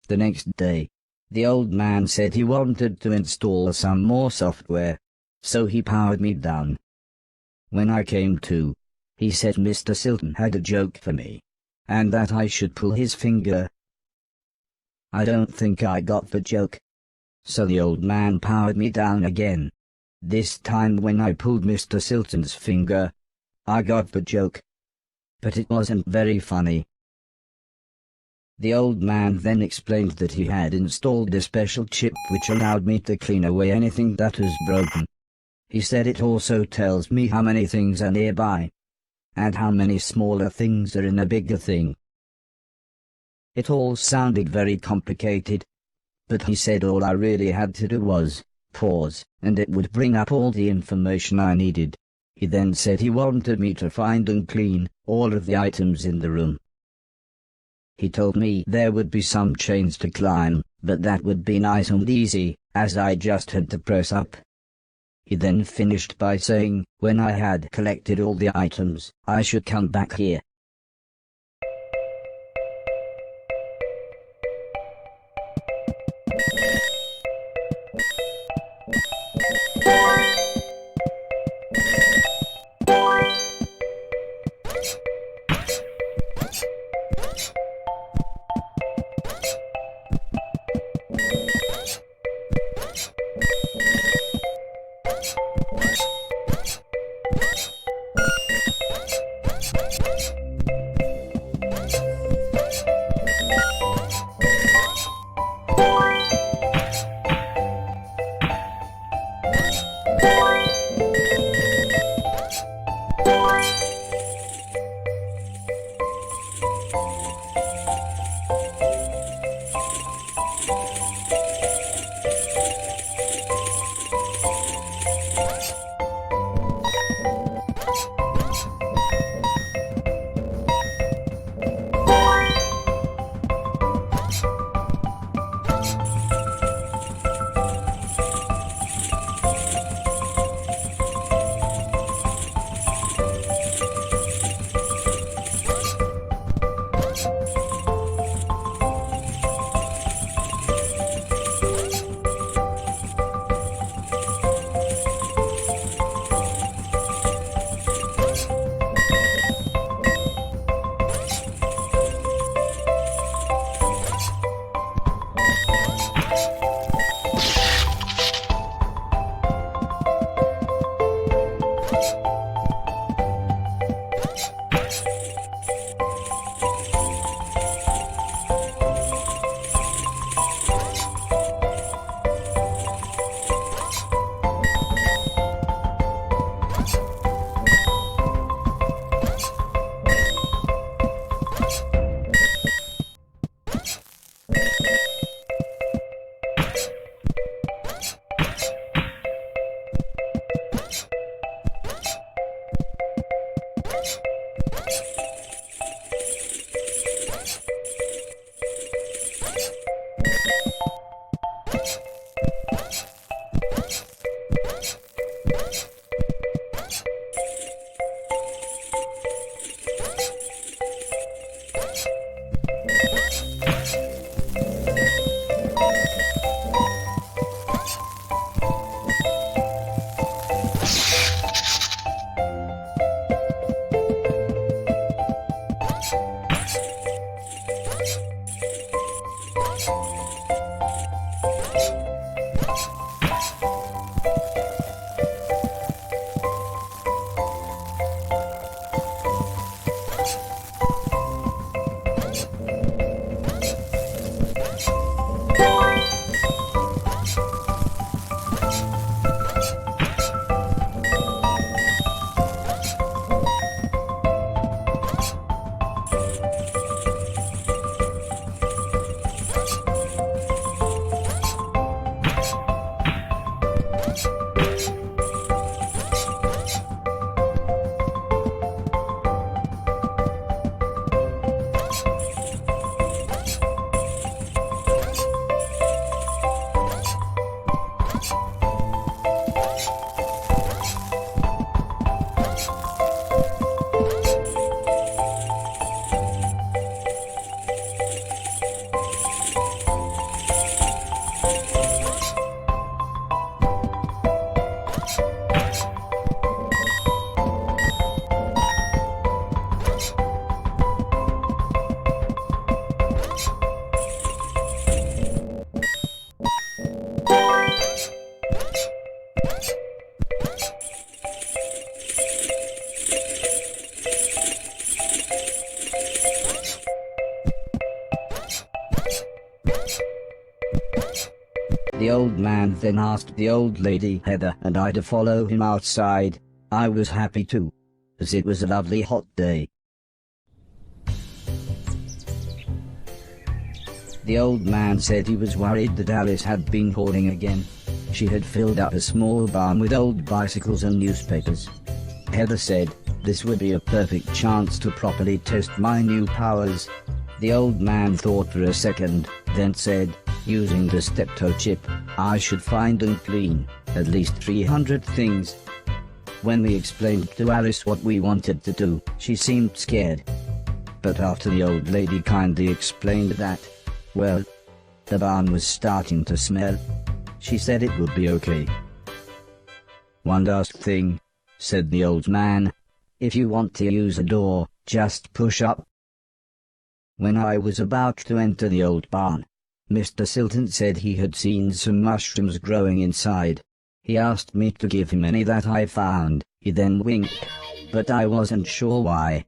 The next day, the old man said he wanted to install some more software, so he powered me down. When I came to, he said Mr. Silton had a joke for me, and that I should pull his finger. I don't think I got the joke. So the old man powered me down again. This time when I pulled Mr. Silton's finger, I got the joke. But it wasn't very funny. The old man then explained that he had installed a special chip which allowed me to clean away anything that was broken. He said it also tells me how many things are nearby, and how many smaller things are in a bigger thing. It all sounded very complicated, but he said all I really had to do was pause, and it would bring up all the information I needed. He then said he wanted me to find and clean all of the items in the room. He told me there would be some chains to climb, but that would be nice and easy, as I just had to press up. He then finished by saying, when I had collected all the items, I should come back here. old man then asked the old lady Heather and I to follow him outside. I was happy too, as it was a lovely hot day. The old man said he was worried that Alice had been hoarding again. She had filled up a small barn with old bicycles and newspapers. Heather said, "This would be a perfect chance to properly test my new powers." The old man thought for a second, then said, "Using the steptoe chip, I should find and clean at least 300 things." When we explained to Alice what we wanted to do, she seemed scared. But after the old lady kindly explained that, well, the barn was starting to smell, she said it would be okay. "One last thing," said the old man. "If you want to use a door, just push up." When I was about to enter the old barn, Mr. Silton said he had seen some mushrooms growing inside. He asked me to give him any that I found. He then winked, but I wasn't sure why.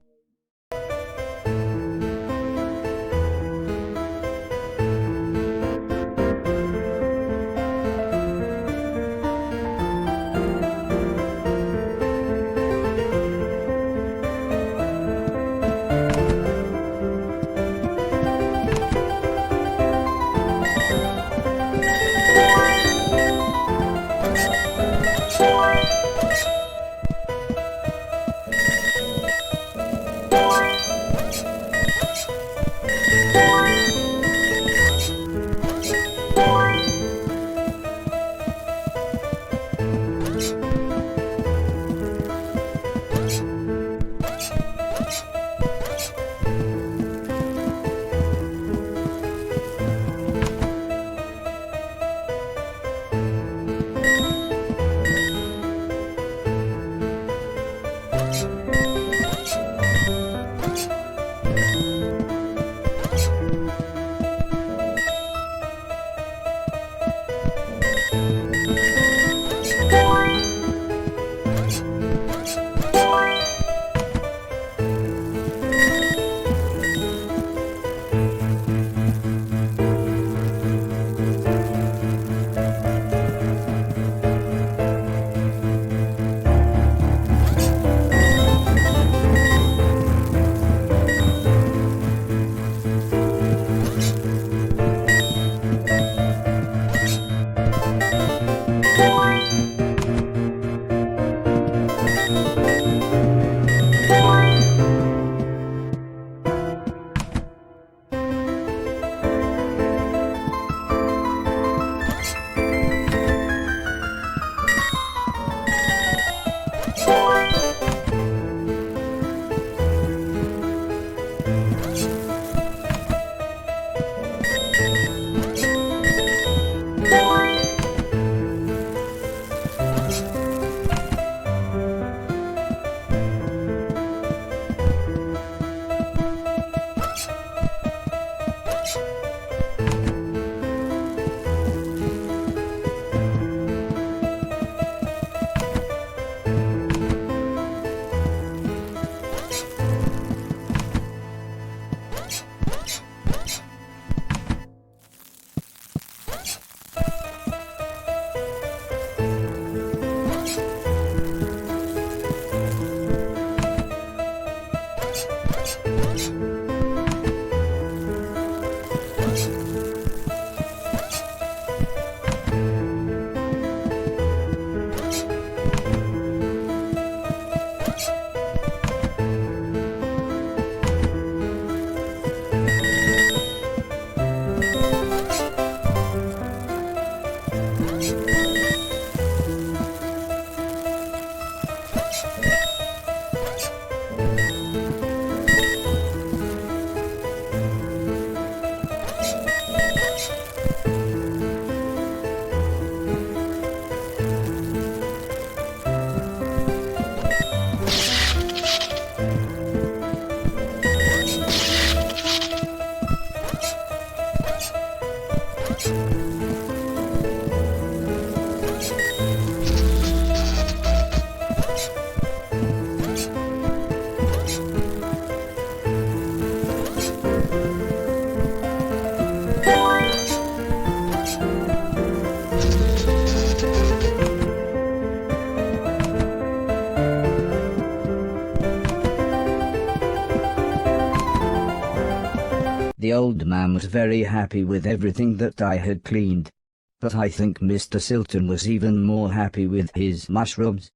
old man was very happy with everything that I had cleaned. But I think Mr. Silton was even more happy with his mushrooms.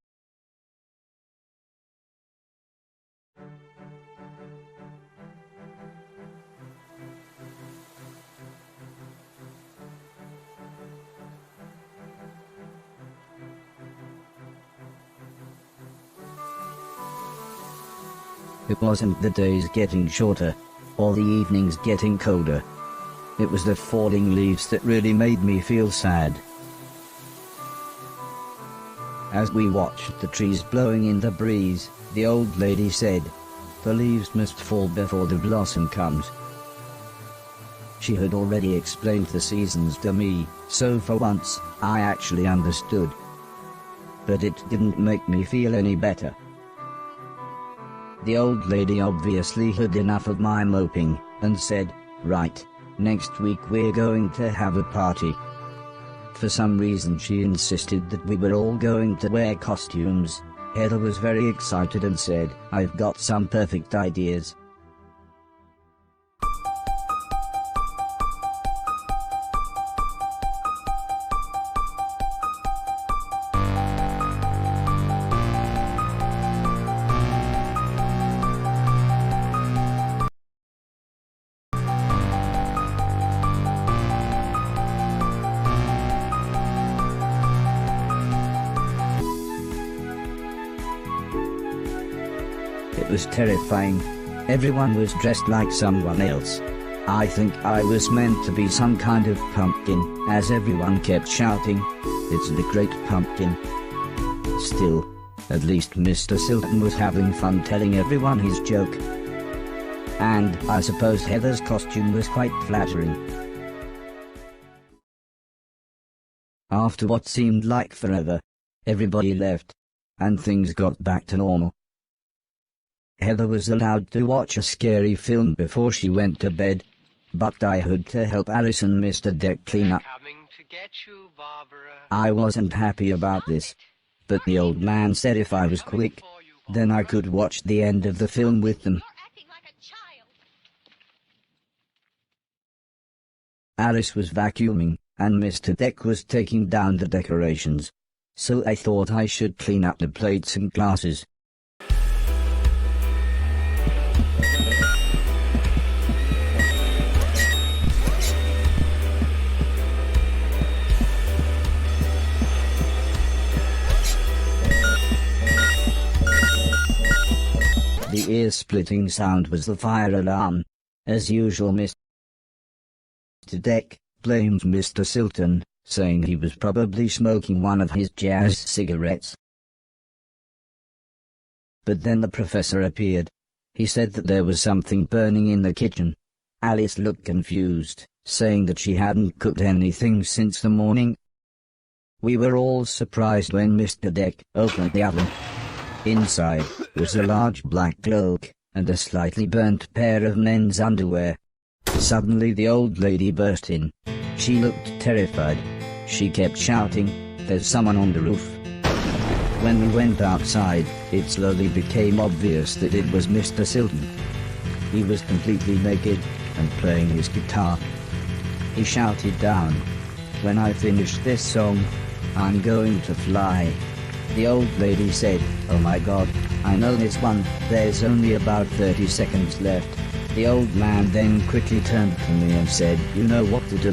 It wasn't the days getting shorter, or the evenings getting colder. It was the falling leaves that really made me feel sad. As we watched the trees blowing in the breeze, the old lady said, "The leaves must fall before the blossom comes." She had already explained the seasons to me, so for once, I actually understood. But it didn't make me feel any better. The old lady obviously had enough of my moping, and said, "Right, next week we're going to have a party." For some reason she insisted that we were all going to wear costumes. Heather was very excited and said, "I've got some perfect ideas." It was terrifying. Everyone was dressed like someone else. I think I was meant to be some kind of pumpkin, as everyone kept shouting, "It's the Great Pumpkin." Still, at least Mr. Silton was having fun telling everyone his joke. And I suppose Heather's costume was quite flattering. After what seemed like forever, everybody left, and things got back to normal. Heather was allowed to watch a scary film before she went to bed, but I had to help Alice and Mr. Deck clean up. I wasn't happy about this, but the old man said if I was quick, then I could watch the end of the film with them. Alice was vacuuming, and Mr. Deck was taking down the decorations, so I thought I should clean up the plates and glasses. The ear-splitting sound was the fire alarm. As usual, Mr. Deck blamed Mr. Silton, saying he was probably smoking one of his jazz cigarettes. But then the professor appeared. He said that there was something burning in the kitchen. Alice looked confused, saying that she hadn't cooked anything since the morning. We were all surprised when Mr. Deck opened the oven. Inside was a large black cloak, and a slightly burnt pair of men's underwear. Suddenly the old lady burst in. She looked terrified. She kept shouting, "There's someone on the roof." When we went outside, it slowly became obvious that it was Mr. Silton. He was completely naked, and playing his guitar. He shouted down, "When I finish this song, I'm going to fly." The old lady said, "Oh my God, I know this one, there's only about 30 seconds left." The old man then quickly turned to me and said, "You know what to do."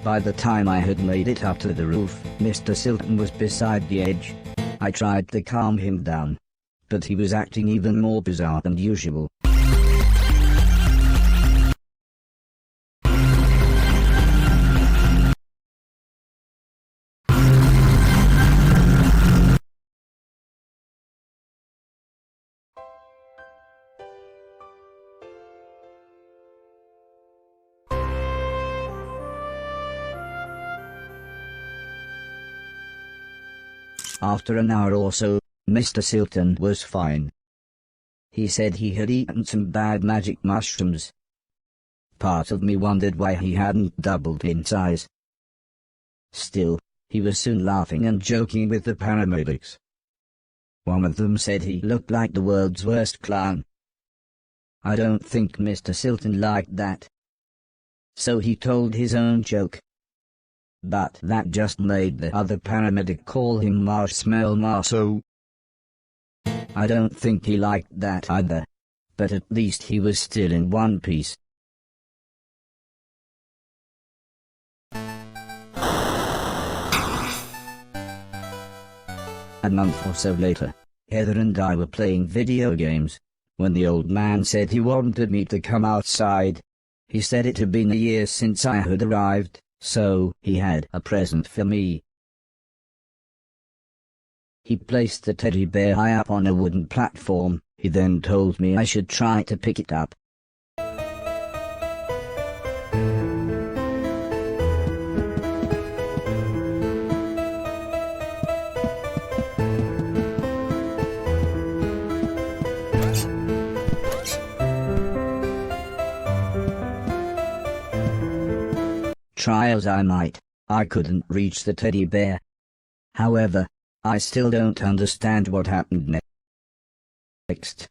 By the time I had made it up to the roof, Mr. Silton was beside the edge. I tried to calm him down, but he was acting even more bizarre than usual. After an hour or so, Mr. Silton was fine. He said he had eaten some bad magic mushrooms. Part of me wondered why he hadn't doubled in size. Still, he was soon laughing and joking with the paramedics. One of them said he looked like the world's worst clown. I don't think Mr. Silton liked that, so he told his own joke. But that just made the other paramedic call him Marshmallow Marceau. I don't think he liked that either, but at least he was still in one piece. A month or so later, Heather and I were playing video games, when the old man said he wanted me to come outside. He said it had been a year since I had arrived, so he had a present for me. He placed the teddy bear high up on a wooden platform. He then told me I should try to pick it up. Try as I might, I couldn't reach the teddy bear. However, I still don't understand what happened next.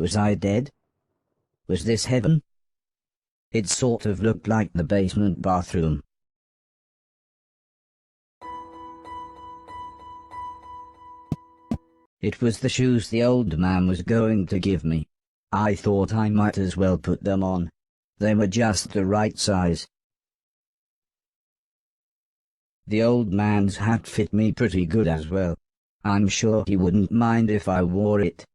Was I dead? Was this heaven? It sort of looked like the basement bathroom. It was the shoes the old man was going to give me. I thought I might as well put them on. They were just the right size. The old man's hat fit me pretty good as well. I'm sure he wouldn't mind if I wore it.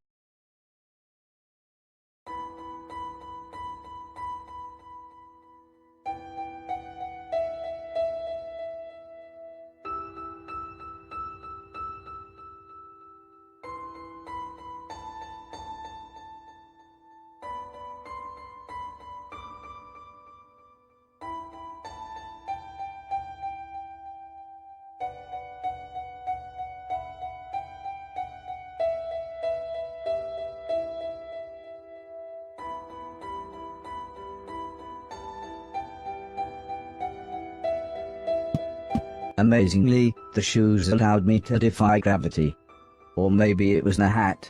Amazingly, the shoes allowed me to defy gravity. Or maybe it was the hat.